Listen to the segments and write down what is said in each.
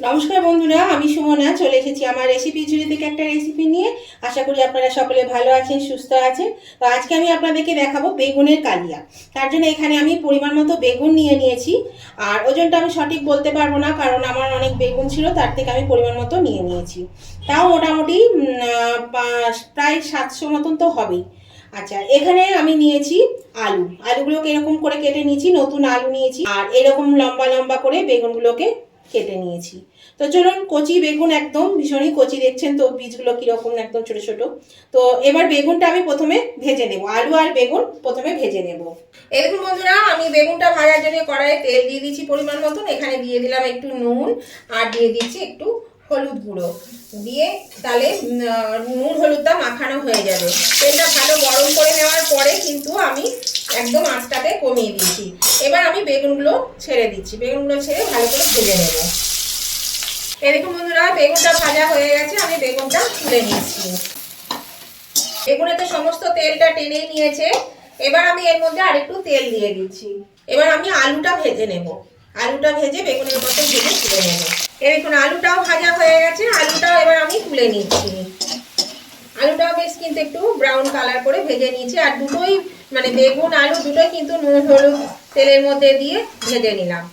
নমস্কার বন্ধুরা, আমি সুমনা চলে এসেছি আমার রেসিপি ঝুড়ি থেকে একটা রেসিপি নিয়ে। আশা করি আপনারা সকলে ভালো আছেন, সুস্থ আছেন। তো আজকে আমি আপনাদেরকে দেখাবো বেগুনের কালিয়া। তার জন্য এখানে আমি পরিমাণ মতো বেগুন নিয়েছি। আর ওজনটা আমি সঠিক বলতে পারবো না, কারণ আমার অনেক বেগুন ছিল, তার থেকে আমি পরিমাণ মতো নিয়েছি। তাও মোটামুটি প্রায় 700 মতন তো হবেই। আচ্ছা, এখানে আমি নিয়েছি আলুগুলোকে এরকম করে কেটে নিয়েছি, নতুন আলু নিয়েছি। আর এরকম লম্বা লম্বা করে বেগুনগুলোকে কেটে নিয়েছি। তো চলুন, কচি বেগুন, একদম ভীষণই কচি, দেখছেন তো বীজগুলো কিরকম, একদম ছোট ছোট। তো এবার বেগুনটা আমি প্রথমে ভেজে নেব, আলু আর বেগুন প্রথমে ভেজে নেব। এই দেখুন বন্ধুরা, আমি বেগুনটা ভাজার জন্য কড়াইয়ে তেল দিয়ে দিচ্ছি পরিমাণ মতন। এখানে দিয়ে দিলাম একটু নুন, আর দিয়ে দিচ্ছি একটু হলুদ গুঁড়ো দিয়ে, তাহলে নুন হলুদটা মাখানো হয়ে যাবে। তেলটা ভালো গরম করে নেওয়ার পরে কিন্তু আমি একদম আঁচটাকে কমিয়ে দিয়েছি। এবার আমি বেগুনগুলো ছেড়ে দিচ্ছি, বেগুনগুলো ছেড়ে ভালো করে ভেজে নেব। এই দেখুন বন্ধুরা, বেগুনটা ভাজা হয়ে গেছে, আমি বেগুনটা তুলে নিচ্ছি। বেগুনে তো সমস্ত তেলটা টেনে নিয়েছে। এবার আমি এর মধ্যে আরেকটু তেল দিয়ে দিচ্ছি। এবার আমি আলুটা ভেজে নেব, আলুটা ভেজে বেগুনের মতো ভেজে তুলে নেব। এই দেখুন আলুটাও ভাজা হয়ে গেছে, আলুটাও এবার আমি তুলে নিচ্ছি। আলুটাও বেশ কিন্তু একটু ব্রাউন কালার করে ভেজে নিয়েছি। আর দুটোই মানে বেগুন আলু দুটোই কিন্তু নুন হলুদ তেলের মধ্যে দিয়ে ভেজে নিলাম।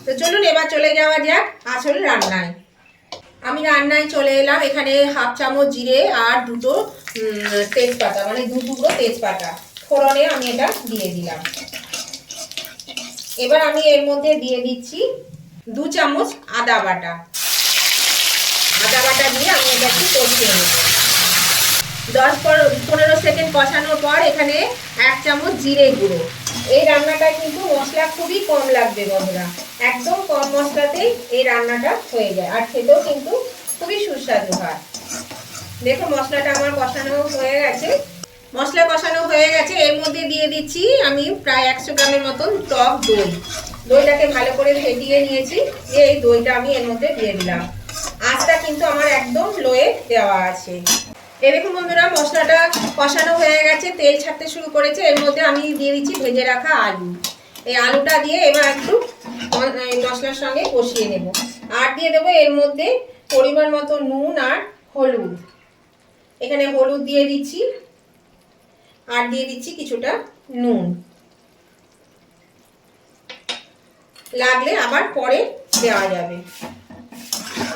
তো চলুন এবার চলে যাওয়া যাক আসল রান্নায়। আমি রান্নায় চলে এলাম। এখানে হাফ চামচ জিরে আর দুটো তেজপাতা, মানে দু টুকরো তেজপাতা ফোড়নে আমি এটা দিয়ে দিলাম। এবার আমি এর মধ্যে দিয়ে দিচ্ছি 2 চামচ আদা বাটা। আদা বাটা দিয়ে আমি এটা একটু কষিয়ে নেব। 10-15 সেকেন্ড কষানোর পর এখানে 1 চামচ জিরে গুঁড়ো। এই রান্নাটা কিন্তু মশলা খুবই কম লাগবে বন্ধুরা, একদম কম মশলাতেই এই রান্নাটা হয়ে যায়, আর খেতেও কিন্তু খুবই সুস্বাদু হয়। দেখো মশলাটা আমার কষানো হয়ে গেছে। মশলা কষানো হয়ে গেছে, এর মধ্যে দিয়ে দিচ্ছি আমি প্রায় 100 গ্রামের মতন টক দই। দইটাকে ভালো করে ফেটিয়ে নিয়েছি, এই দইটা আমি এর মধ্যে দিয়ে দিলাম। আঁচটা কিন্তু আমার একদম লোয়ে দেওয়া আছে। এই দেখুন বন্ধুরা, মশলাটা কষানো হয়ে গেছে, তেল ছাড়তে শুরু করেছে। এর মধ্যে আমি দিয়ে দিচ্ছি ভেজে রাখা আলু। এই আলুটা দিয়ে এবার একটু মশলার সঙ্গে কষিয়ে নেব। আর দিয়ে দেবো এর মধ্যে পরিমাণ মতো নুন আর হলুদ। এখানে হলুদ দিয়ে দিচ্ছি, আর দিয়ে দিচ্ছি কিছুটা নুন, লাগলে আবার পরে দেওয়া যাবে।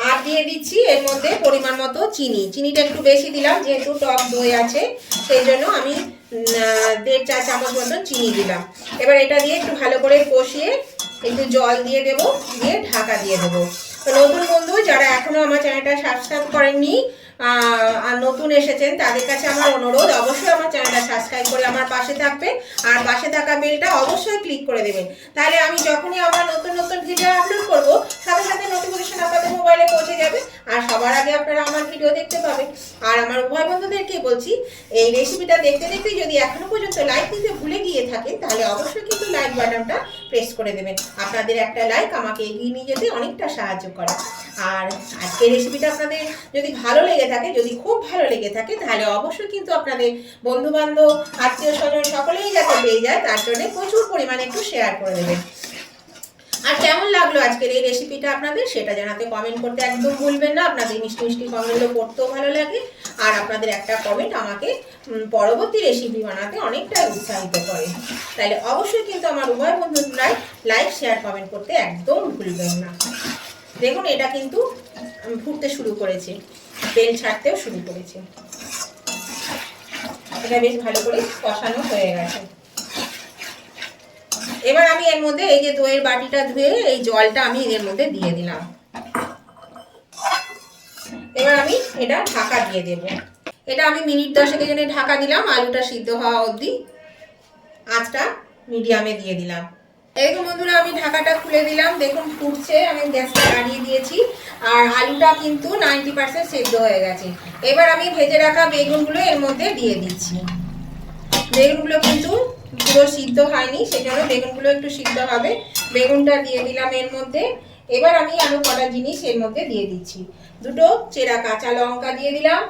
আর দিয়ে দিচ্ছি এর মধ্যে পরিমাণ মতো চিনি। চিনিটা একটু বেশি দিলাম, যেহেতু টক দই আছে, সেই জন্য আমি 1.5 চা চামচ মতন চিনি দিলাম। এবার এটা দিয়ে একটু ভালো করে কষিয়ে একটু জল দিয়ে দেবো, দিয়ে ঢাকা দিয়ে দেবো। তো নতুন বন্ধু যারা এখনো আমার চ্যানেলটা সাবস্ক্রাইব করেননি আর নতুন এসেছেন, তাদের কাছে আমার অনুরোধ, অবশ্যই আমার চ্যানেলটা সাবস্ক্রাইব করে আমার পাশে থাকবে, আর পাশে থাকা বেলটা অবশ্যই ক্লিক করে দেবেন। তাহলে আমি যখনই আমার নতুন নতুন ভিডিও আপলোড করব, সাথে সাথে নোটিফিকেশন আপনাদের মোবাইলে পৌঁছে যাবে, আর সবার আগে আপনারা আমার ভিডিও দেখতে পাবেন। আর আমার উভয় বন্ধুদেরকে বলছি, এই রেসিপিটা দেখতে দেখতে যদি এখনো পর্যন্ত লাইক দিতে ভুলে গিয়ে থাকেন, তাহলে অবশ্যই কিন্তু লাইক বাটনটা প্রেস করে দেবেন। আপনাদের একটা লাইক আমাকে এগিয়ে নিয়ে যেতে অনেকটা সাহায্য করে। আর আজকের রেসিপিটা আপনাদের যদি ভালো লেগে থাকে, যদি খুব ভালো লেগে থাকে, তাহলে অবশ্যই কিন্তু আপনাদের বন্ধু বান্ধব আত্মীয় স্বজন সকলেই যাতে পেয়ে যায়, তার জন্য প্রচুর পরিমাণে একটু শেয়ার করে দেবেন। আর কেমন লাগলো আজকের এই রেসিপিটা আপনাদের, সেটা জানাতে কমেন্ট করতে একদম ভুলবেন না। আপনাদের মিষ্টি মিষ্টি কমেন্টগুলো পড়তেও ভালো লাগে, আর আপনাদের একটা কমেন্ট আমাকে পরবর্তী রেসিপি বানাতে অনেকটাই উৎসাহিত করে। তাহলে অবশ্যই কিন্তু আমার উভয় বন্ধুরাই লাইক শেয়ার কমেন্ট করতে একদম ভুলবেন না। দেখুন এটা কিন্তু ফুটতে শুরু করেছে, তেল ছাড়তেও শুরু করেছে। এটা বেশ ভালো করে কষানো হয়ে গেছে। এবার আমি এর মধ্যে এই যে দইয়ের বাটিটা ধুয়ে এই জলটা আমি এর মধ্যে দিয়ে দিলাম। এবার আমি এটা ঢাকা দিয়ে দেব। এটা আমি মিনিট 10 জন্য ঢাকা দিলাম, আলুটা সিদ্ধ হওয়া অবধি। আঁচটা মিডিয়ামে দিয়ে দিলাম। এরকম বন্ধুরা আমি ঢাকাটা খুলে দিলাম, দেখুন ফুটছে, আমি গ্যাসটা বাড়িয়ে দিয়েছি। আর আলুটা কিন্তু 90% সেদ্ধ হয়ে গেছে। এবার আমি ভেজে রাখা বেগুনগুলো এর মধ্যে দিয়ে দিচ্ছি। বেগুনগুলো কিন্তু পুরো সিদ্ধ হয়নি, সেজন্য বেগুনগুলো একটু সিদ্ধ হবে। বেগুনটা দিয়ে দিলাম এর মধ্যে। এবার আমি আরো কটা জিনিস এর মধ্যে দিয়ে দিচ্ছি। দুটো চেরা কাঁচা লঙ্কা দিয়ে দিলাম,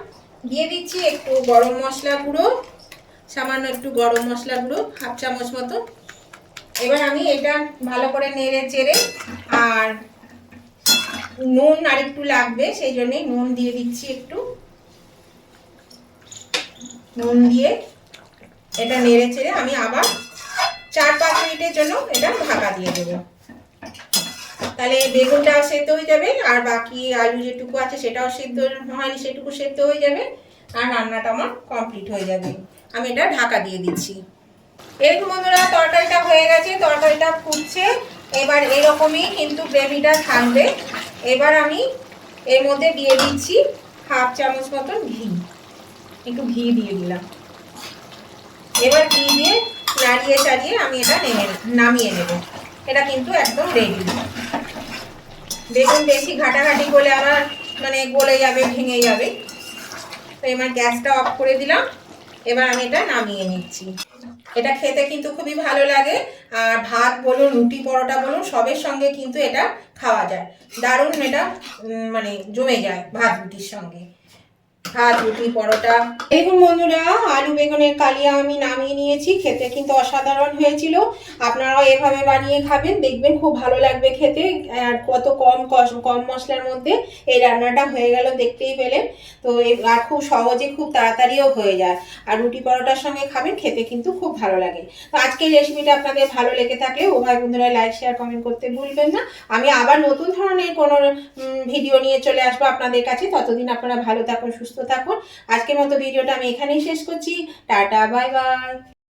দিয়ে দিচ্ছি একটু গরম মশলা গুঁড়ো, সামান্য একটু গরম মশলা গুঁড়ো 1/2 চামচ মতো। এবার আমি এটা ভালো করে নেড়ে চেড়ে আর নুন আর একটু লাগবে, সেই জন্যই নুন দিয়ে দিচ্ছি একটু। নুন দিয়ে এটা নেড়ে চেড়ে আমি আবার 4-5 মিনিটের জন্য এটা ঢাকা দিয়ে দেবো। তাহলে বেগুনটাও সেদ্ধ হয়ে যাবে, আর বাকি আলু যেটুকু আছে সেটাও সেদ্ধ হয়নি সেটুকু সেদ্ধ হয়ে যাবে, আর রান্নাটা আমার কমপ্লিট হয়ে যাবে। আমি এটা ঢাকা দিয়ে দিচ্ছি। এরকম বন্ধুরা তরকারিটা হয়ে গেছে, তরকারিটা ফুটছে। এবার এরকমই কিন্তু গ্রেভিটা থাকবে। এবার আমি এর মধ্যে দিয়ে দিচ্ছি 1/2 চামচ মতন ঘি, একটু ঘি দিয়ে দিলাম। এবার ঘি দিয়ে নাড়িয়ে চাড়িয়ে আমি এটা নামিয়ে নেব। এটা কিন্তু একদম রেডি। বেগুন বেশি ঘাটাঘাটি করলে আবার মানে গলে যাবে, ভেঙে যাবে। তো এবার গ্যাসটা অফ করে দিলাম। এবার আমি এটা নামিয়ে নিচ্ছি। এটা খেতে কিন্তু খুবই ভালো লাগে, আর ভাত বলুন, রুটি, পরোটা বলুন, সবের সঙ্গে কিন্তু এটা খাওয়া যায়। দারুণ এটা মানে জমে যায় ভাত রুটির সঙ্গে, ভাত রুটি পরোটা। দেখুন বন্ধুরা, আলু বেগুনের কালিয়া আমি নামিয়ে নিয়েছি। খেতে কিন্তু অসাধারণ হয়েছিল। আপনারাও এভাবে বানিয়ে খাবেন, দেখবেন খুব ভালো লাগবে খেতে। আর কত কম মশলার মধ্যে এই রান্নাটা হয়ে গেল, দেখতেই পেলেন। তো আর খুব সহজে খুব তাড়াতাড়িও হয়ে যায়। আর রুটি পরোটার সঙ্গে খাবেন, খেতে কিন্তু খুব ভালো লাগে। তো আজকের রেসিপিটা আপনাদের ভালো লেগে থাকলে উভয় বন্ধুরা লাইক শেয়ার কমেন্ট করতে ভুলবেন না। আমি আবার নতুন ধরনের কোনো ভিডিও নিয়ে চলে আসবো আপনাদের কাছে। ততদিন আপনারা ভালো থাকুন, সুস্থ থাকুন। আজকের মতো ভিডিওটা আমি এখানেই শেষ করছি। Tata, bye bye.